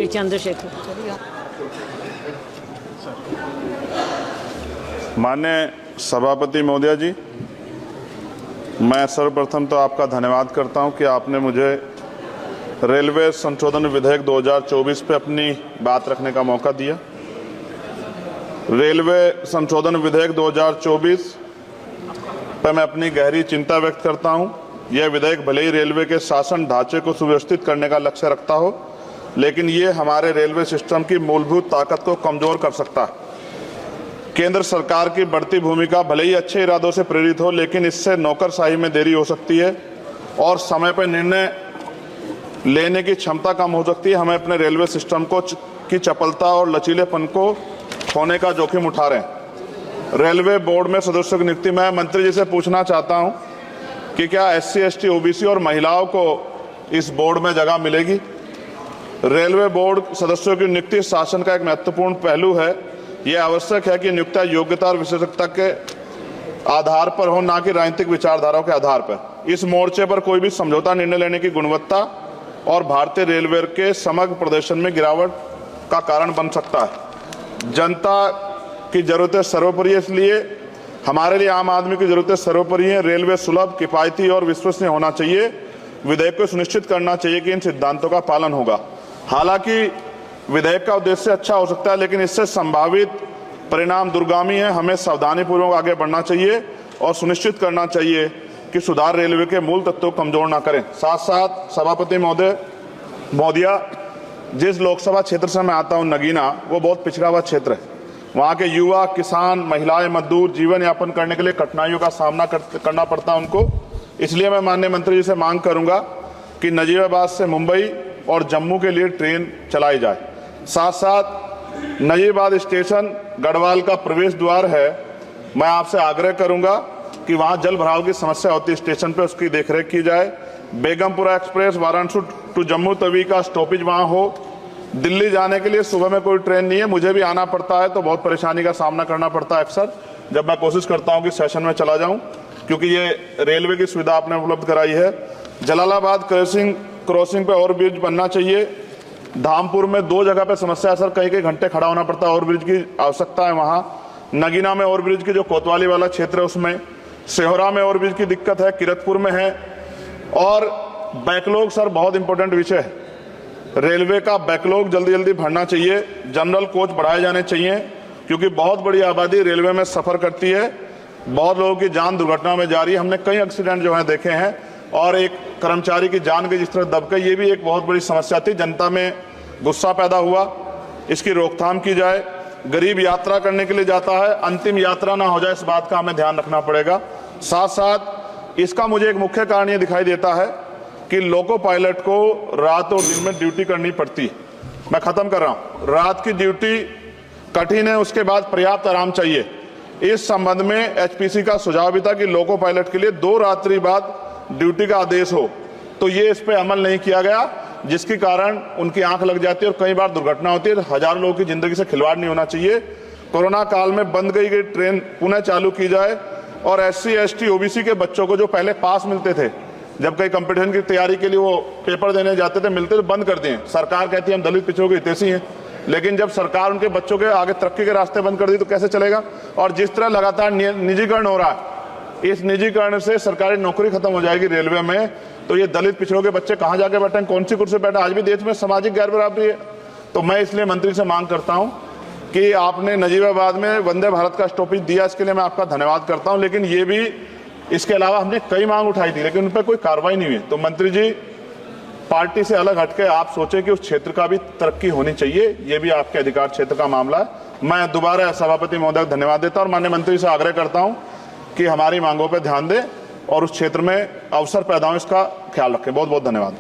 श्री चंद्रशेखर। माननीय सभापति महोदय जी, मैं सर्वप्रथम तो आपका धन्यवाद करता हूं कि आपने मुझे रेलवे संशोधन विधेयक 2024 पे अपनी बात रखने का मौका दिया। रेलवे संशोधन विधेयक 2024 पर मैं अपनी गहरी चिंता व्यक्त करता हूं। यह विधेयक भले ही रेलवे के शासन ढांचे को सुव्यवस्थित करने का लक्ष्य रखता हो, लेकिन ये हमारे रेलवे सिस्टम की मूलभूत ताकत को कमजोर कर सकता है। केंद्र सरकार की बढ़ती भूमिका भले ही अच्छे इरादों से प्रेरित हो, लेकिन इससे नौकरशाही में देरी हो सकती है और समय पर निर्णय लेने की क्षमता कम हो सकती है। हमें अपने रेलवे सिस्टम की चपलता और लचीलेपन को खोने का जोखिम उठा रहे हैं। रेलवे बोर्ड में सदस्यों की नियुक्ति, मैं मंत्री जी से पूछना चाहता हूं कि क्या SC, ST, OBC और महिलाओं को इस बोर्ड में जगह मिलेगी? रेलवे बोर्ड सदस्यों की नियुक्ति शासन का एक महत्वपूर्ण पहलू है। यह आवश्यक है कि नियुक्तियां योग्यता और विशेषज्ञता के आधार पर हो, न कि राजनीतिक विचारधाराओं के आधार पर। इस मोर्चे पर कोई भी समझौता निर्णय लेने की गुणवत्ता और भारतीय रेलवे के समग्र प्रदर्शन में गिरावट का कारण बन सकता है। जनता की जरूरतें सर्वोपरि है, इसलिए हमारे लिए आम आदमी की जरूरतें सर्वोपरि हैं। रेलवे सुलभ, किफायती और विश्वसनीय होना चाहिए। विधेयक को सुनिश्चित करना चाहिए कि इन सिद्धांतों का पालन होगा। हालांकि विधेयक का उद्देश्य अच्छा हो सकता है, लेकिन इससे संभावित परिणाम दूरगामी है। हमें सावधानीपूर्वक आगे बढ़ना चाहिए और सुनिश्चित करना चाहिए कि सुधार रेलवे के मूल तत्वों को कमजोर ना करें। साथ साथ सभापति महोदया, जिस लोकसभा क्षेत्र से मैं आता हूं, नगीना, वो बहुत पिछड़ा हुआ क्षेत्र है। वहाँ के युवा, किसान, महिलाएं, मजदूर जीवन यापन करने के लिए कठिनाइयों का सामना करना पड़ता है उनको। इसलिए मैं माननीय मंत्री जी से मांग करूंगा कि नजीबाबाद से मुंबई और जम्मू के लिए ट्रेन चलाई जाए। साथ साथ नजीबाबाद स्टेशन गढ़वाल का प्रवेश द्वार है। मैं आपसे आग्रह करूंगा कि वहां जल भराव की समस्या होती है स्टेशन पे, उसकी देखरेख की जाए। बेगमपुरा एक्सप्रेस वाराणसी टू जम्मू तवी का स्टॉपेज वहां हो। दिल्ली जाने के लिए सुबह में कोई ट्रेन नहीं है, मुझे भी आना पड़ता है तो बहुत परेशानी का सामना करना पड़ता है अक्सर, जब मैं कोशिश करता हूं कि सेशन में चला जाऊं, क्योंकि ये रेलवे की सुविधा आपने उपलब्ध कराई है। जलालाबाद क्रॉसिंग पे ओवरब्रिज बनना चाहिए। धामपुर में 2 जगह पे समस्या है सर, कई घंटे खड़ा होना पड़ता है, ओवरब्रिज की आवश्यकता है वहां। नगीना में ओवरब्रिज की जो कोतवाली वाला क्षेत्र है उसमें, सेहोरा में ओवरब्रिज की दिक्कत है, किरतपुर में है। और बैकलॉग सर बहुत इंपॉर्टेंट विषय है। रेलवे का बैकलॉग जल्दी जल्दी भरना चाहिए। जनरल कोच बढ़ाए जाने चाहिए, क्योंकि बहुत बड़ी आबादी रेलवे में सफर करती है। बहुत लोगों की जान दुर्घटना में जा रही है। हमने कई एक्सीडेंट जो है देखे हैं, और एक कर्मचारी की जान गई जिस तरह दबके, ये भी एक बहुत बड़ी समस्या थी। जनता में गुस्सा पैदा हुआ, इसकी रोकथाम की जाए। गरीब यात्रा करने के लिए जाता है, अंतिम यात्रा ना हो जाए, इस बात का हमें ध्यान रखना पड़ेगा। साथ साथ इसका मुझे एक मुख्य कारण ये दिखाई देता है कि लोको पायलट को रात और दिन में ड्यूटी करनी पड़ती है। मैं खत्म कर रहा हूं। रात की ड्यूटी कठिन है, उसके बाद पर्याप्त आराम चाहिए। इस संबंध में HPC का सुझाव भी था कि लोको पायलट के लिए 2 रात्रि बाद ड्यूटी का आदेश हो, तो ये इस पे अमल नहीं किया गया, जिसके कारण उनकी आंख लग जाती है और कई बार दुर्घटना होती है। हजारों लोगों की जिंदगी से खिलवाड़ नहीं होना चाहिए। कोरोना काल में बंद गई ट्रेन पुनः चालू की जाए, और SC, ST, OBC के बच्चों को जो पहले पास मिलते थे, जब कई कंपटीशन की तैयारी के लिए वो पेपर देने जाते थे, मिलते तो बंद कर दिए। सरकार कहती है हम दलित पिछड़ों के हितैषी हैं, लेकिन जब सरकार उनके बच्चों के आगे तरक्की के रास्ते बंद कर दी तो कैसे चलेगा? और जिस तरह लगातार निजीकरण हो रहा है, इस निजीकरण से सरकारी नौकरी खत्म हो जाएगी रेलवे में, तो ये दलित पिछड़ों के बच्चे कहां जाके बैठे, कौन सी कुर्सी बैठे? आज भी देश में सामाजिक गैर बराबरी है। तो मैं इसलिए मंत्री से मांग करता हूं कि आपने नजीबाबाद में वंदे भारत का स्टॉपेज दिया, इसके लिए मैं आपका धन्यवाद करता हूं। लेकिन ये भी, इसके अलावा हमने कई मांग उठाई थी, लेकिन उन पर कोई कार्रवाई नहीं हुई। तो मंत्री जी, पार्टी से अलग हटके आप सोचे कि उस क्षेत्र का भी तरक्की होनी चाहिए, ये भी आपके अधिकार क्षेत्र का मामला है। मैं दोबारा सभापति महोदय को धन्यवाद देता हूं और माननीय मंत्री से आग्रह करता हूं कि हमारी मांगों पर ध्यान दें और उस क्षेत्र में अवसर पैदा हो, इसका ख्याल रखें। बहुत बहुत धन्यवाद।